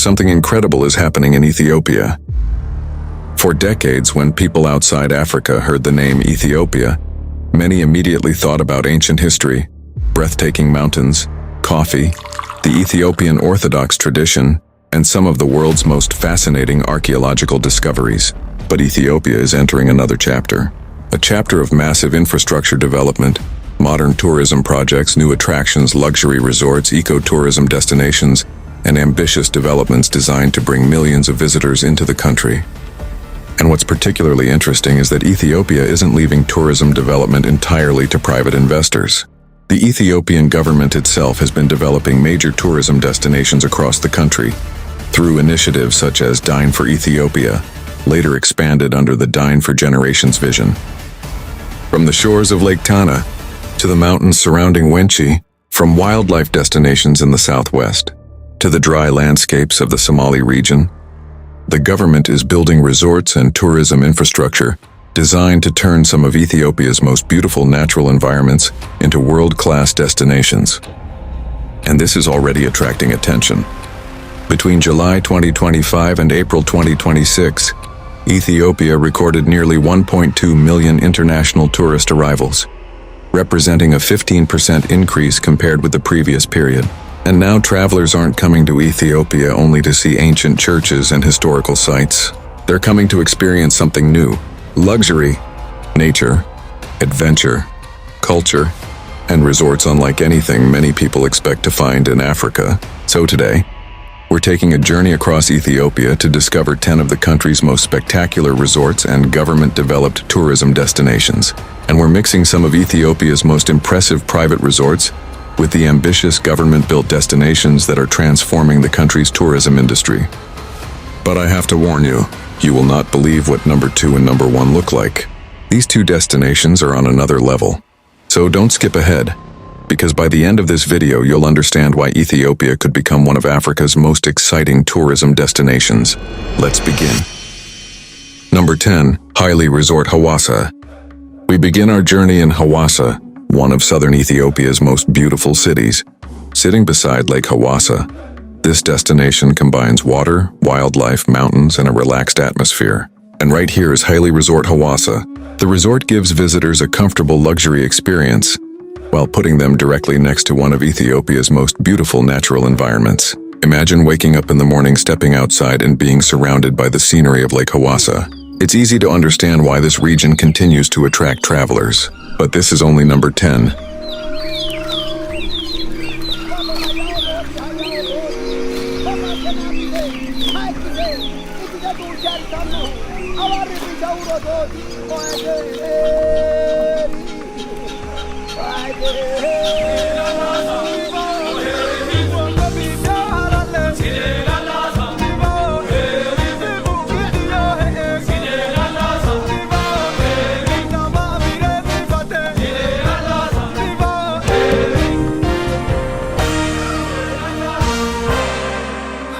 Something incredible is happening in Ethiopia. For decades, when people outside Africa heard the name Ethiopia, many immediately thought about ancient history, breathtaking mountains, coffee, the Ethiopian Orthodox tradition, and some of the world's most fascinating archaeological discoveries. But Ethiopia is entering another chapter. A chapter of massive infrastructure development, modern tourism projects, new attractions, luxury resorts, eco-tourism destinations, and ambitious developments designed to bring millions of visitors into the country. And what's particularly interesting is that Ethiopia isn't leaving tourism development entirely to private investors. The Ethiopian government itself has been developing major tourism destinations across the country through initiatives such as Dine for Ethiopia, later expanded under the Dine for Generations vision. From the shores of Lake Tana to the mountains surrounding Wenchi, from wildlife destinations in the southwest to the dry landscapes of the Somali region, the government is building resorts and tourism infrastructure designed to turn some of Ethiopia's most beautiful natural environments into world-class destinations. And this is already attracting attention. Between July 2025 and April 2026, Ethiopia recorded nearly 1.2 million international tourist arrivals, representing a 15% increase compared with the previous period. And now travelers aren't coming to Ethiopia only to see ancient churches and historical sites. They're coming to experience something new: luxury, nature, adventure, culture, and resorts unlike anything many people expect to find in Africa. So today, we're taking a journey across Ethiopia to discover 10 of the country's most spectacular resorts and government-developed tourism destinations. And we're mixing some of Ethiopia's most impressive private resorts with the ambitious government-built destinations that are transforming the country's tourism industry. But I have to warn you, you will not believe what number 2 and number 1 look like. These two destinations are on another level. So don't skip ahead, because by the end of this video you'll understand why Ethiopia could become one of Africa's most exciting tourism destinations. Let's begin. Number 10, Haile Resort Hawassa. We begin our journey in Hawassa, one of southern Ethiopia's most beautiful cities. Sitting beside Lake Hawassa, this destination combines water, wildlife, mountains, and a relaxed atmosphere. And right here is Haile Resort Hawassa. The resort gives visitors a comfortable luxury experience, while putting them directly next to one of Ethiopia's most beautiful natural environments. Imagine waking up in the morning, stepping outside, and being surrounded by the scenery of Lake Hawassa. It's easy to understand why this region continues to attract travelers. But this is only number 10.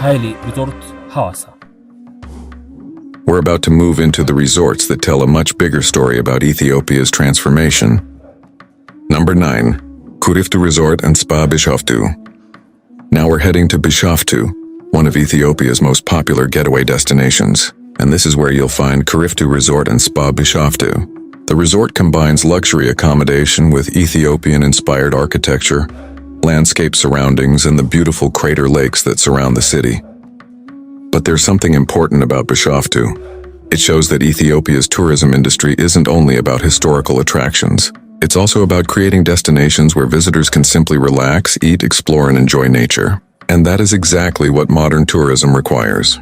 Haile Resort Hawassa. We're about to move into the resorts that tell a much bigger story about Ethiopia's transformation. Number 9, Kuriftu Resort and Spa Bishoftu. Now we're heading to Bishoftu, one of Ethiopia's most popular getaway destinations. And this is where you'll find Kuriftu Resort and Spa Bishoftu. The resort combines luxury accommodation with Ethiopian-inspired architecture, landscape surroundings, and the beautiful crater lakes that surround the city. But there's something important about Bishoftu. It shows that Ethiopia's tourism industry isn't only about historical attractions. It's also about creating destinations where visitors can simply relax, eat, explore, and enjoy nature. And that is exactly what modern tourism requires.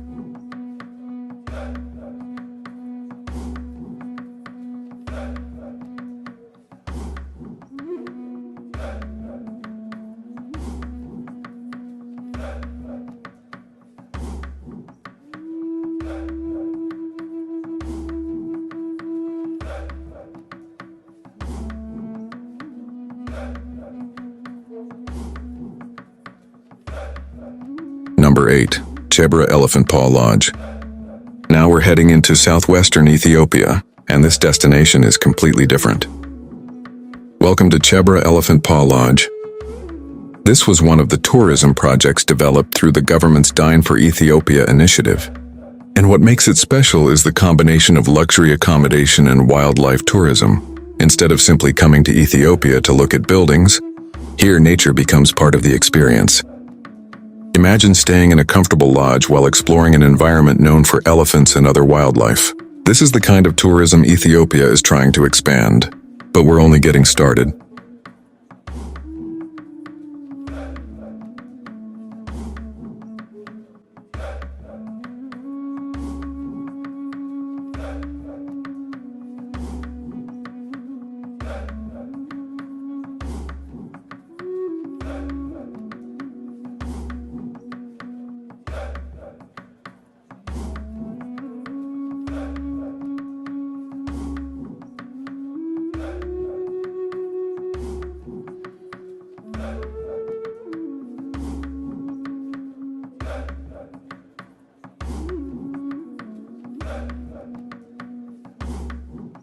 Number 8, Chebra Elephant Paw Lodge. Now we're heading into southwestern Ethiopia, and this destination is completely different. Welcome to Chebra Elephant Paw Lodge. This was one of the tourism projects developed through the government's Dine for Ethiopia initiative. And what makes it special is the combination of luxury accommodation and wildlife tourism. Instead of simply coming to Ethiopia to look at buildings, here nature becomes part of the experience. Imagine staying in a comfortable lodge while exploring an environment known for elephants and other wildlife. This is the kind of tourism Ethiopia is trying to expand, but we're only getting started.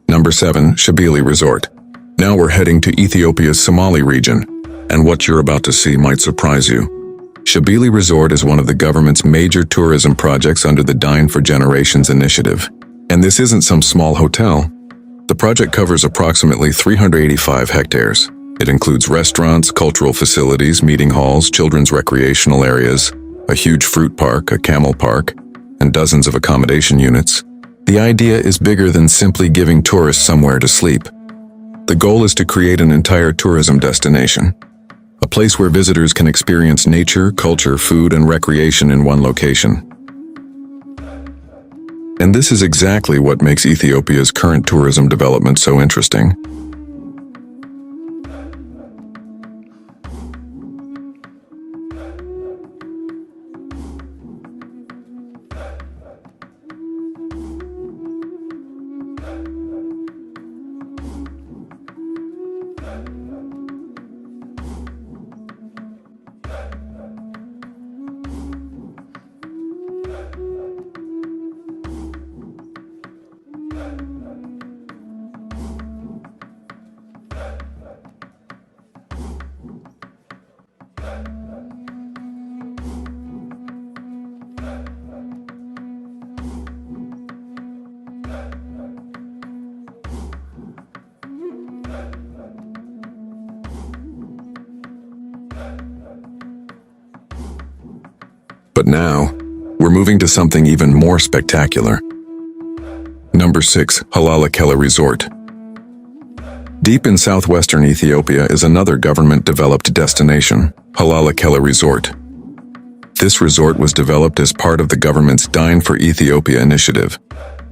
Number 7. Shabili Resort. Now we're heading to Ethiopia's Somali region, and what you're about to see might surprise you. Shabili Resort is one of the government's major tourism projects under the Dine for Generations initiative. And this isn't some small hotel. The project covers approximately 385 hectares. It includes restaurants, cultural facilities, meeting halls, children's recreational areas, a huge fruit park, a camel park, and dozens of accommodation units. The idea is bigger than simply giving tourists somewhere to sleep. The goal is to create an entire tourism destination, a place where visitors can experience nature, culture, food, and recreation in one location. And this is exactly what makes Ethiopia's current tourism development so interesting. But now, we're moving to something even more spectacular. Number 6. Halalakela Resort. Deep in southwestern Ethiopia is another government-developed destination, Halalakela Resort. This resort was developed as part of the government's Dine for Ethiopia initiative,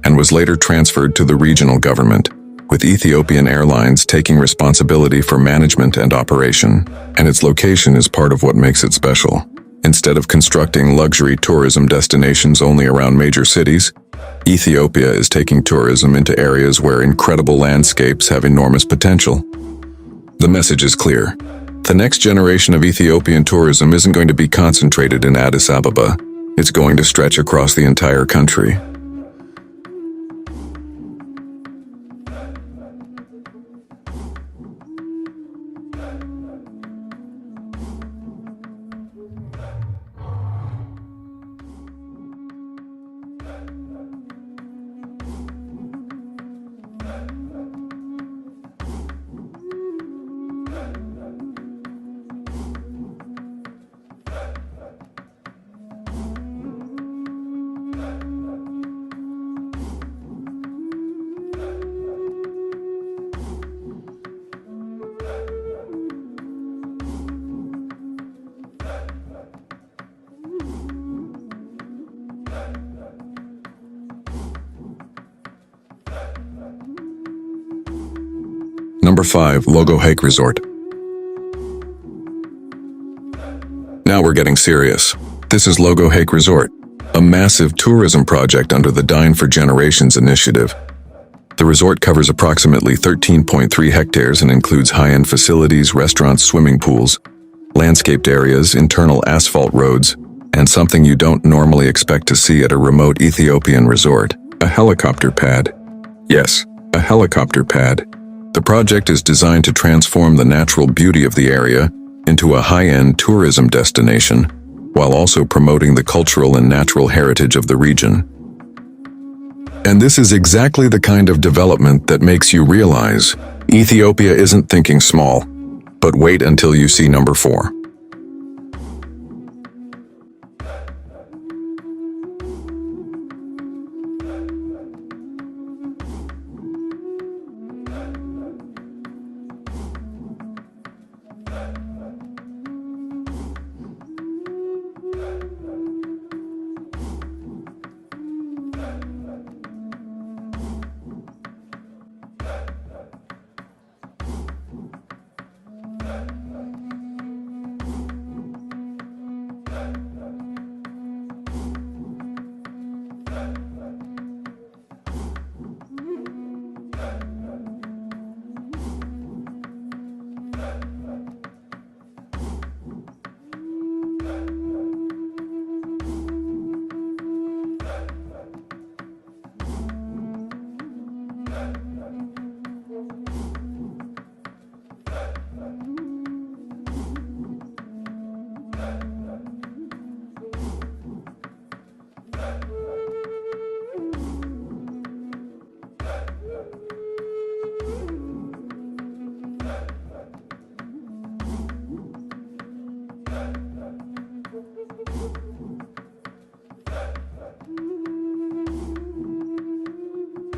and was later transferred to the regional government, with Ethiopian Airlines taking responsibility for management and operation, and its location is part of what makes it special. Instead of constructing luxury tourism destinations only around major cities, Ethiopia is taking tourism into areas where incredible landscapes have enormous potential. The message is clear. The next generation of Ethiopian tourism isn't going to be concentrated in Addis Ababa. It's going to stretch across the entire country. Number 5. Logo Hake Resort. Now we're getting serious. This is Logo Hake Resort, a massive tourism project under the Dine for Generations initiative. The resort covers approximately 13.3 hectares and includes high-end facilities, restaurants, swimming pools, landscaped areas, internal asphalt roads, and something you don't normally expect to see at a remote Ethiopian resort, a helicopter pad. Yes, a helicopter pad. The project is designed to transform the natural beauty of the area, into a high-end tourism destination, while also promoting the cultural and natural heritage of the region. And this is exactly the kind of development that makes you realize Ethiopia isn't thinking small. But wait until you see number 4.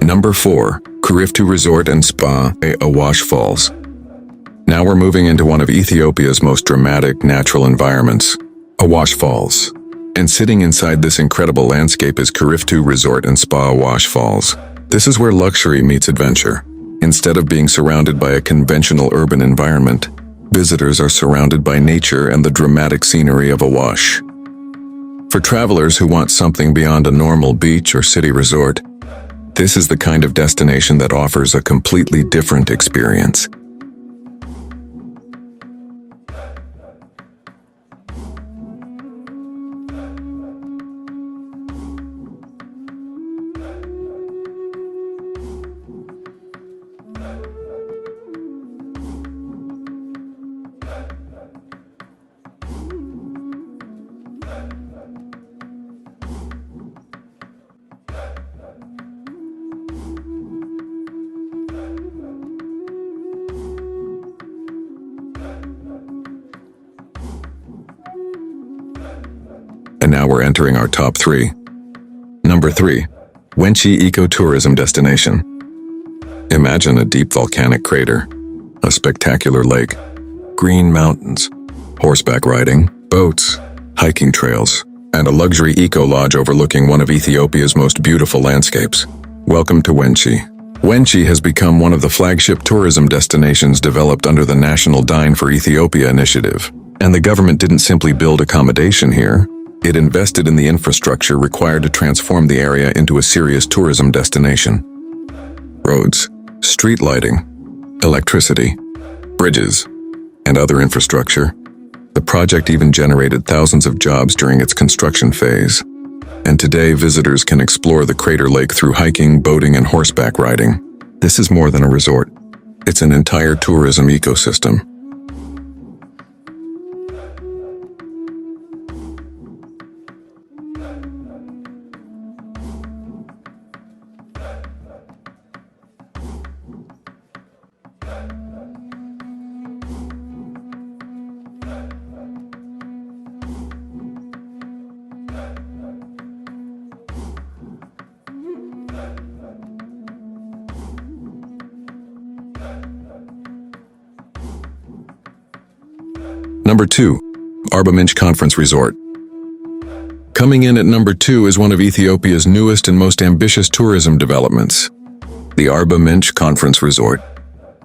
Number 4, Kuriftu Resort and Spa, Awash Falls. Now we're moving into one of Ethiopia's most dramatic natural environments, Awash Falls. And sitting inside this incredible landscape is Kuriftu Resort and Spa Awash Falls. This is where luxury meets adventure. Instead of being surrounded by a conventional urban environment, visitors are surrounded by nature and the dramatic scenery of Awash. For travelers who want something beyond a normal beach or city resort, this is the kind of destination that offers a completely different experience. And now we're entering our top 3. Number 3, Wenchi Ecotourism Destination. Imagine a deep volcanic crater, a spectacular lake, green mountains, horseback riding, boats, hiking trails, and a luxury eco-lodge overlooking one of Ethiopia's most beautiful landscapes. Welcome to Wenchi. Wenchi has become one of the flagship tourism destinations developed under the National Dine for Ethiopia initiative. And the government didn't simply build accommodation here, it invested in the infrastructure required to transform the area into a serious tourism destination. Roads, street lighting, electricity, bridges, and other infrastructure. The project even generated thousands of jobs during its construction phase. And today, visitors can explore the crater lake through hiking, boating, and horseback riding. This is more than a resort. It's an entire tourism ecosystem. Number 2, Arba Minch Conference Resort. Coming in at number 2 is one of Ethiopia's newest and most ambitious tourism developments, the Arba Minch Conference Resort.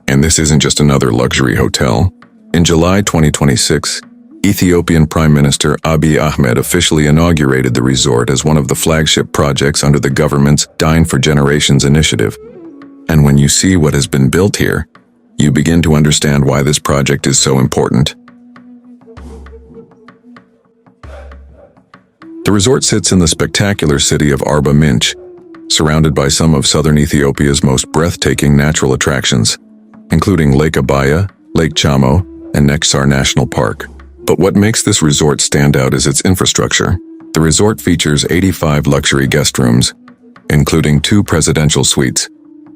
And this isn't just another luxury hotel. In July 2026, Ethiopian Prime Minister Abiy Ahmed officially inaugurated the resort as one of the flagship projects under the government's Dine for Generations initiative. And when you see what has been built here, you begin to understand why this project is so important. The resort sits in the spectacular city of Arba Minch, surrounded by some of southern Ethiopia's most breathtaking natural attractions, including Lake Abaya, Lake Chamo, and Nexar National Park. But what makes this resort stand out is its infrastructure. The resort features 85 luxury guest rooms, including 2 presidential suites,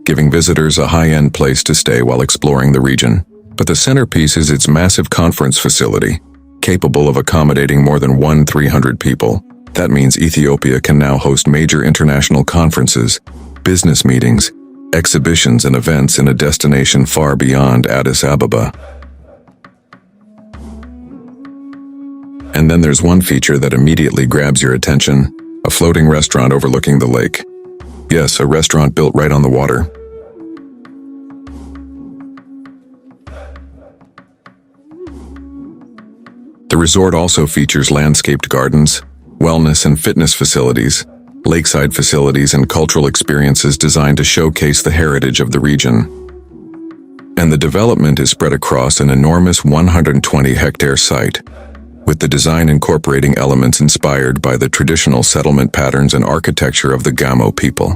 giving visitors a high-end place to stay while exploring the region. But the centerpiece is its massive conference facility, capable of accommodating more than 300 people. That means Ethiopia can now host major international conferences, business meetings, exhibitions and events in a destination far beyond Addis Ababa. And then there's one feature that immediately grabs your attention: a floating restaurant overlooking the lake. Yes, a restaurant built right on the water. The resort also features landscaped gardens, wellness and fitness facilities, lakeside facilities and cultural experiences designed to showcase the heritage of the region. And the development is spread across an enormous 120-hectare site, with the design incorporating elements inspired by the traditional settlement patterns and architecture of the Gamo people.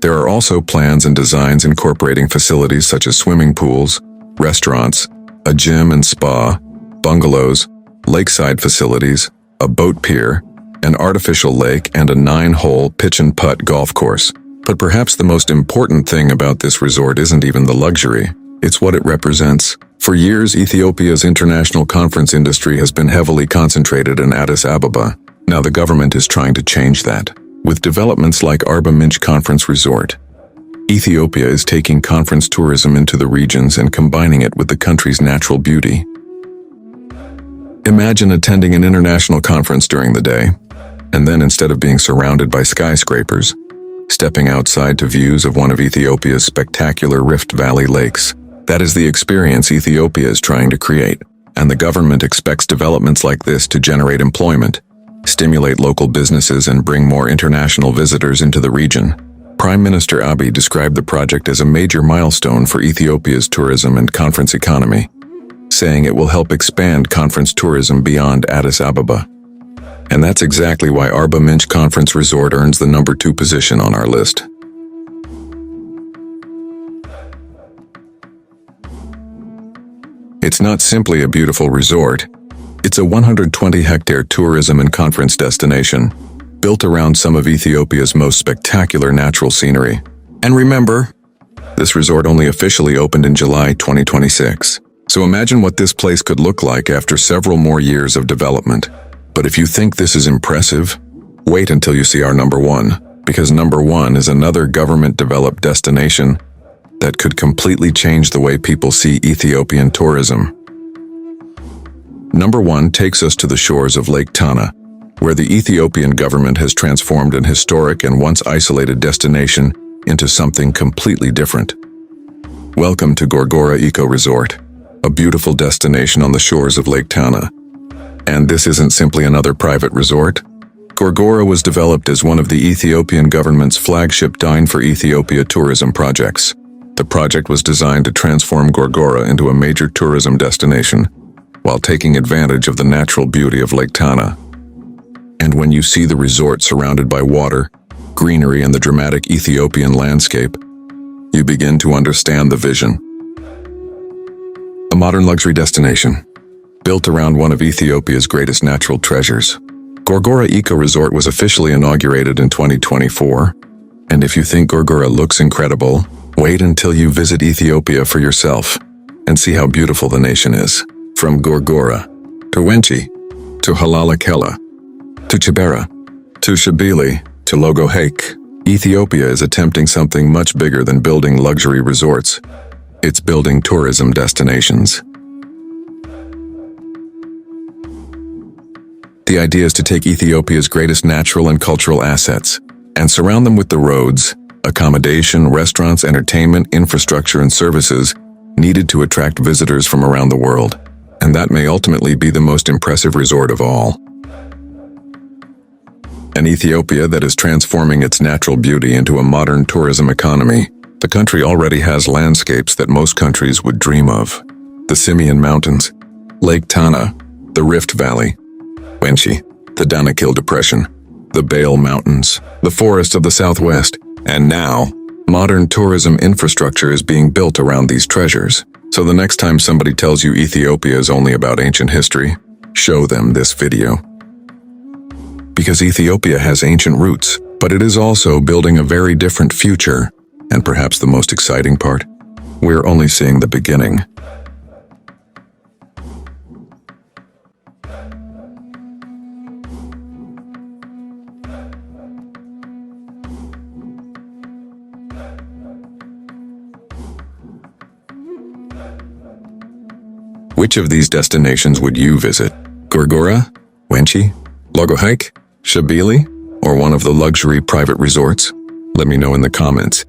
There are also plans and designs incorporating facilities such as swimming pools, restaurants, a gym and spa, bungalows, lakeside facilities, a boat pier, an artificial lake, and a 9-hole pitch and putt golf course. But perhaps the most important thing about this resort isn't even the luxury, it's what it represents. For years, Ethiopia's international conference industry has been heavily concentrated in Addis Ababa. Now the government is trying to change that, with developments like Arba Minch Conference Resort. Ethiopia is taking conference tourism into the regions and combining it with the country's natural beauty. Imagine attending an international conference during the day, and then instead of being surrounded by skyscrapers, stepping outside to views of one of Ethiopia's spectacular Rift Valley lakes. That is the experience Ethiopia is trying to create, and the government expects developments like this to generate employment, stimulate local businesses, and bring more international visitors into the region. Prime Minister Abiy described the project as a major milestone for Ethiopia's tourism and conference economy, saying it will help expand conference tourism beyond Addis Ababa. And that's exactly why Arba Minch Conference Resort earns the number 2 position on our list. It's not simply a beautiful resort. It's a 120-hectare tourism and conference destination, built around some of Ethiopia's most spectacular natural scenery. And remember, this resort only officially opened in July 2026. So imagine what this place could look like after several more years of development. But if you think this is impressive, wait until you see our number 1, because number 1 is another government-developed destination that could completely change the way people see Ethiopian tourism. Number 1 takes us to the shores of Lake Tana, where the Ethiopian government has transformed an historic and once isolated destination into something completely different. Welcome to Gorgora Eco Resort, a beautiful destination on the shores of Lake Tana. And this isn't simply another private resort. Gorgora was developed as one of the Ethiopian government's flagship Dine for Ethiopia tourism projects. The project was designed to transform Gorgora into a major tourism destination, while taking advantage of the natural beauty of Lake Tana. And when you see the resort surrounded by water, greenery, and the dramatic Ethiopian landscape, you begin to understand the vision. A modern luxury destination, built around one of Ethiopia's greatest natural treasures. Gorgora Eco Resort was officially inaugurated in 2024, and if you think Gorgora looks incredible, wait until you visit Ethiopia for yourself and see how beautiful the nation is. From Gorgora, to Wenchi, to Halalakela, to Chibera, to Shabili, to Logo Hake, Ethiopia is attempting something much bigger than building luxury resorts. It's building tourism destinations. The idea is to take Ethiopia's greatest natural and cultural assets and surround them with the roads, accommodation, restaurants, entertainment, infrastructure, and services needed to attract visitors from around the world. And that may ultimately be the most impressive resort of all. An Ethiopia that is transforming its natural beauty into a modern tourism economy. The country already has landscapes that most countries would dream of. The Simien Mountains, Lake Tana, the Rift Valley, Wenchi, the Danakil Depression, the Bale Mountains, the forests of the Southwest, And now, modern tourism infrastructure is being built around these treasures. So the next time somebody tells you Ethiopia is only about ancient history, show them this video. Because Ethiopia has ancient roots, but it is also building a very different future, and perhaps the most exciting part, we're only seeing the beginning. Which of these destinations would you visit? Gorgora, Wenchi, Logohike, Shabili, or one of the luxury private resorts? Let me know in the comments.